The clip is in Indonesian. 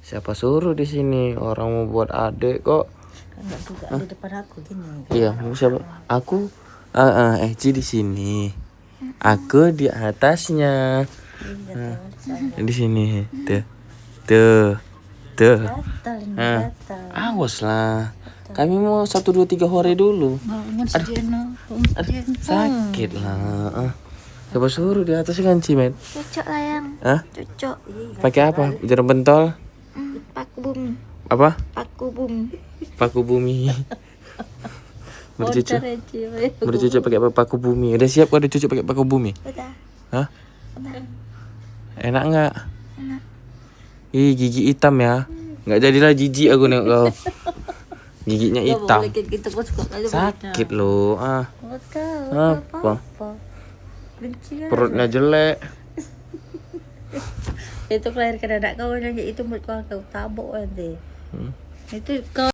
Siapa suruh di sini? Orang mau buat adek kok. Enggak juga di depan aku gini. Iya, siapa? Aku Eci di sini. Aku di atasnya. Di sini. Tuh. Tuh. Tuh. Gatal ini Nah, gatal. awas lah. Kami mau 1 2 3 hore dulu. Bangun sejenak. Sakit lah. Siapa suruh di atas kan Cimet? Cocok lah yang. Hah? Cocok. Pakai apa? Jarum pentol? Paku bumi. Apa? Paku bumi. Paku bumi. Bercucuk. Order aja. Bercucuk pakai paku bumi. Udah siap kau dicucuk pakai paku bumi? Udah. Hah? Udah. Enak nggak? Enak. Ih, gigi hitam ya. Nggak jadilah jijik aku nengok kau. Giginya hitam. Kita kok suka aja. Sakit loh. Enggak tahu Apa? apa. Benci kan? Perutnya jelek. Itu kelahirkan anak kau nanya itu buat kau tabok nanti. Itu kau